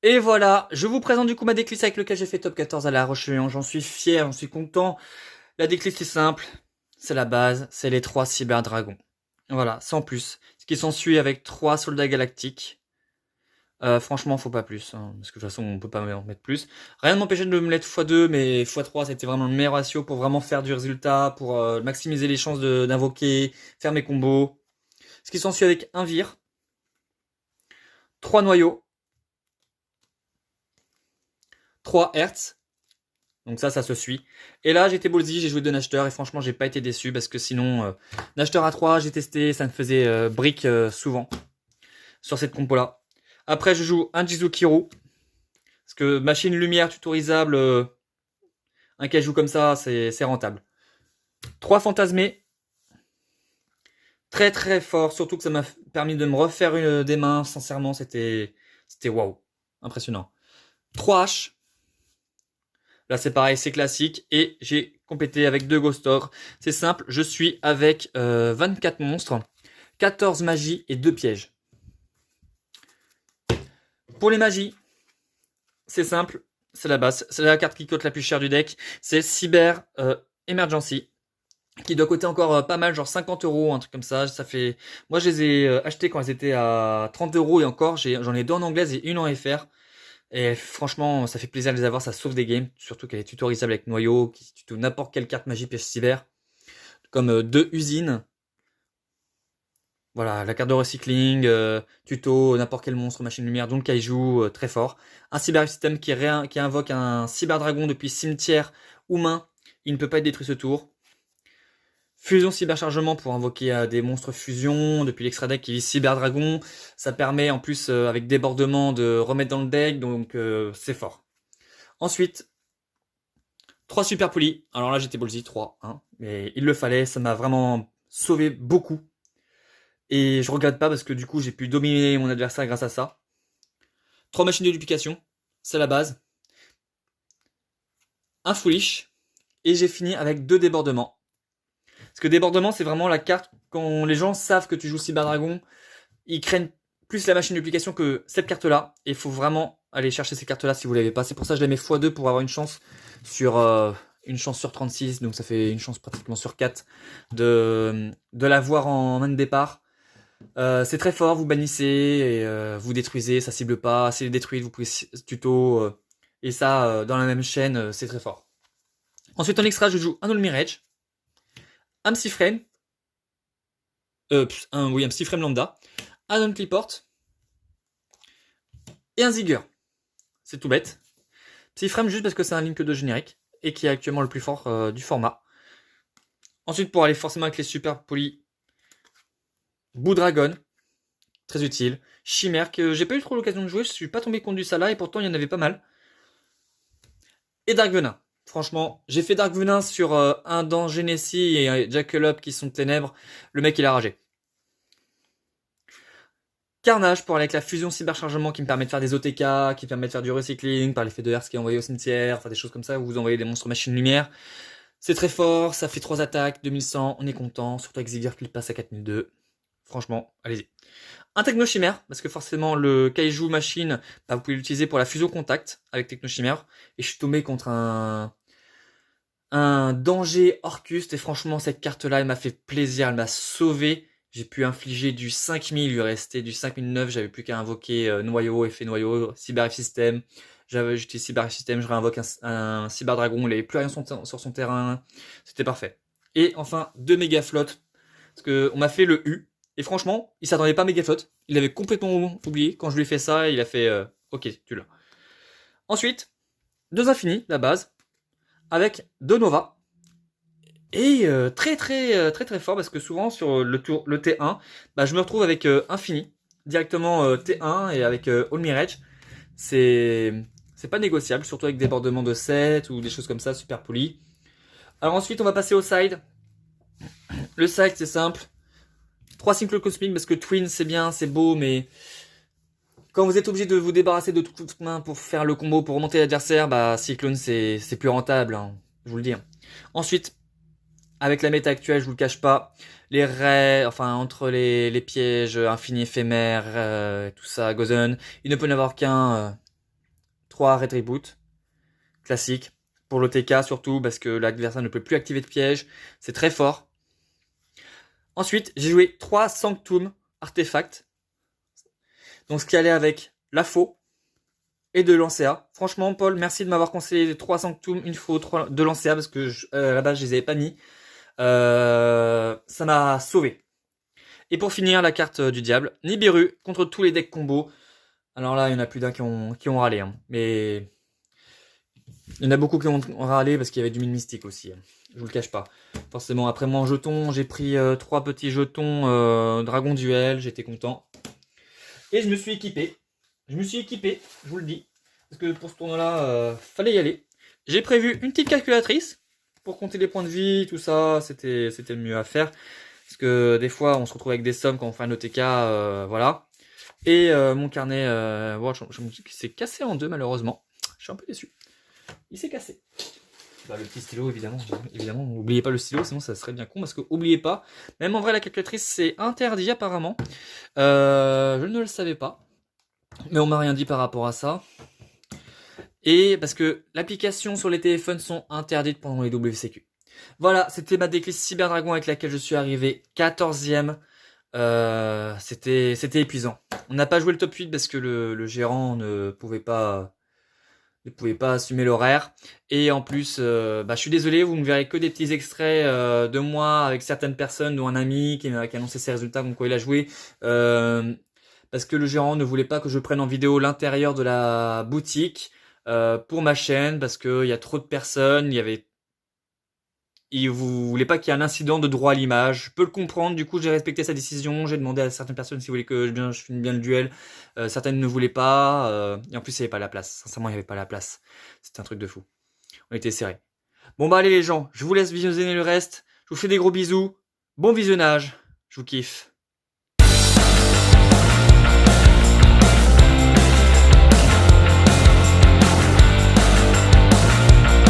Et voilà, je vous présente du coup ma decklist avec lequel j'ai fait top 14 à La Roche-Léon. J'en suis fier, j'en suis content. La decklist est simple, c'est la base, c'est les 3 cyberdragons. Voilà, sans plus. Ce qui s'ensuit avec 3 soldats galactiques. Franchement, faut pas plus, hein, parce que de toute façon, on peut pas en mettre plus. Rien ne m'empêchait de me mettre x2, mais x3, c'était vraiment le meilleur ratio pour vraiment faire du résultat, pour maximiser les chances d'invoquer, faire mes combos. Ce qui s'ensuit avec un vire, 3 noyaux, 3 hertz. Donc ça se suit. Et là, j'étais ballsy, j'ai joué 2 Nachter et franchement, j'ai pas été déçu parce que sinon, Nachter à 3, j'ai testé, ça me faisait brick souvent sur cette compo-là. Après, je joue un Jizukiru parce que machine lumière tutorisable, un kaiju comme ça, c'est rentable. 3 fantasmés, très très fort, surtout que ça m'a permis de me refaire des mains, sincèrement, c'était waouh, impressionnant. 3 H. Là c'est pareil, c'est classique. Et j'ai complété avec 2 Ghost Ogre. C'est simple, je suis avec 24 monstres, 14 magies et 2 pièges. Pour les magies, c'est simple, c'est la base. C'est la carte qui coûte la plus chère du deck. C'est Cyber Emergency. Qui doit coûter encore pas mal, genre 50 euros, un truc comme ça. Ça fait. Moi je les ai achetés quand elles étaient à 30 euros et encore, j'en ai 2 en anglaise et une en FR. Et franchement, ça fait plaisir de les avoir, ça sauve des games, surtout qu'elle est tutorisable avec noyau, qui tuto n'importe quelle carte magie piège cyber, comme 2 usines. Voilà, la carte de recycling, tuto n'importe quel monstre, machine lumière, dont le kaiju, très fort. Un cyber système qui invoque un cyber dragon depuis cimetière ou main, il ne peut pas être détruit ce tour. Fusion cyberchargement pour invoquer des monstres fusion depuis l'extra deck qui vise cyberdragon. Ça permet en plus avec débordement de remettre dans le deck, donc c'est fort. Ensuite, 3 super polis. Alors là, j'étais ballsy 3, hein, mais il le fallait, ça m'a vraiment sauvé beaucoup. Et je regrette pas parce que du coup, j'ai pu dominer mon adversaire grâce à ça. 3 machines de duplication, c'est la base. Un foolish. Et j'ai fini avec 2 débordements. Parce que débordement, c'est vraiment la carte quand les gens savent que tu joues Cyberdragon, ils craignent plus la machine de duplication que cette carte-là. Et il faut vraiment aller chercher ces cartes-là si vous l'avez pas. C'est pour ça que je les mets x2 pour avoir sur une chance sur 36. Donc ça fait une chance pratiquement sur 4 de l'avoir en main de départ. C'est très fort, vous bannissez et vous détruisez, ça cible pas. Si les détruite, vous pouvez tuto. Et ça, dans la même chaîne, c'est très fort. Ensuite, en extra, je joue un All Mirage, un Psyframe, un Psyframe lambda, un On Cliport et un Zigger. C'est tout bête. Psyframe juste parce que c'est un Link 2 générique et qui est actuellement le plus fort du format. Ensuite, pour aller forcément avec les super polis, Boudragon, très utile. Chimère, que j'ai pas eu trop l'occasion de jouer, je suis pas tombé contre du Sala et pourtant il y en avait pas mal. Et Dark Venin. Franchement, j'ai fait Dark Venin sur un dans Genesee et Jackal Up qui sont ténèbres. Le mec il a ragé. Carnage pour aller avec la fusion cyberchargement qui me permet de faire des OTK, qui permet de faire du recycling par l'effet de Hertz qui est envoyé au cimetière, enfin des choses comme ça où vous envoyez des monstres machines lumière. C'est très fort, ça fait 3 attaques, 2100, on est content, surtout avec Zigger qui passe à 4002. Franchement, allez-y. Un Technochimère, parce que forcément le Kaiju Machine, bah, vous pouvez l'utiliser pour la fusion contact avec Technochimère. Et je suis tombé contre un danger Orcust, et franchement cette carte-là, elle m'a fait plaisir, elle m'a sauvé. J'ai pu infliger du 5000, il lui restait du 5009, j'avais plus qu'à invoquer noyau, effet noyau, cyber système. J'utilise cyber système, je réinvoque un cyber dragon, il avait plus rien sur son terrain, c'était parfait. Et enfin, 2 méga flottes, parce que on m'a fait le U, et franchement, il s'attendait pas à méga flotte, il avait complètement oublié, quand je lui ai fait ça, il a fait ok, tu l'as. Ensuite, 2 infinis, la base, avec 2 Nova, et très fort parce que souvent sur le T1, bah, je me retrouve avec Infini, directement T1 et avec All Mirage. C'est c'est pas négociable, surtout avec des débordements de 7 ou des choses comme ça, super poli. Alors ensuite, on va passer au side. Le side, c'est simple. 3 cycles cosmiques parce que Twin, c'est bien, c'est beau, mais quand vous êtes obligé de vous débarrasser de toute main pour faire le combo, pour remonter l'adversaire, bah Cyclone, c'est plus rentable, hein, je vous le dis. Ensuite, avec la méta actuelle, je vous le cache pas, les raids, enfin entre les pièges infinis éphémères, tout ça, Gozen, il ne peut n'y avoir qu'un 3 Red Reboot, classique. Pour l'OTK surtout, parce que l'adversaire ne peut plus activer de piège. C'est très fort. Ensuite, j'ai joué 3 Sanctum Artefacts. Donc ce qui allait avec la faux et de Lancea. Franchement, Paul, merci de m'avoir conseillé 3 Sanctum, une faux, 3 de Lancea, parce que à la base, je les avais pas mis. Ça m'a sauvé. Et pour finir, la carte du diable, Nibiru, contre tous les decks combos. Alors là, il y en a plus d'un qui ont râlé. Hein. Mais il y en a beaucoup qui ont râlé parce qu'il y avait du mine mystique aussi. Je vous le cache pas. Forcément, après mon jeton, j'ai pris 3 petits jetons Dragon Duel. J'étais content. Et je me suis équipé. Je vous le dis. Parce que pour ce tournoi-là, fallait y aller. J'ai prévu une petite calculatrice pour compter les points de vie, tout ça. C'était le mieux à faire. Parce que des fois, on se retrouve avec des sommes quand on fait un OTK, voilà. Et mon carnet, il s'est cassé en deux malheureusement. Je suis un peu déçu. Il s'est cassé. Bah, le petit stylo, évidemment. Évidemment, n'oubliez pas le stylo, sinon ça serait bien con. Parce que, oubliez pas, même en vrai, la calculatrice, c'est interdit apparemment. Je ne le savais pas. Mais on m'a rien dit par rapport à ça. Et parce que l'application sur les téléphones sont interdites pendant les WCQ. Voilà, c'était ma déclisse Cyber Dragon avec laquelle je suis arrivé 14e. C'était épuisant. On n'a pas joué le top 8 parce que le gérant ne pouvait pas assumer l'horaire. Et en plus, je suis désolé, vous ne verrez que des petits extraits de moi avec certaines personnes, dont un ami qui a annoncé ses résultats, comme quoi il a joué. Parce que le gérant ne voulait pas que je prenne en vidéo l'intérieur de la boutique pour ma chaîne, parce qu'il y a trop de personnes, il voulait pas qu'il y ait un incident de droit à l'image. Je peux le comprendre, du coup j'ai respecté sa décision, j'ai demandé à certaines personnes s'ils voulaient que je filme bien le duel. Certaines ne voulaient pas, et en plus il n'y avait pas la place. Sincèrement, il n'y avait pas la place. C'était un truc de fou. On était serrés. Bon bah allez les gens, je vous laisse visionner le reste. Je vous fais des gros bisous. Bon visionnage. Je vous kiffe.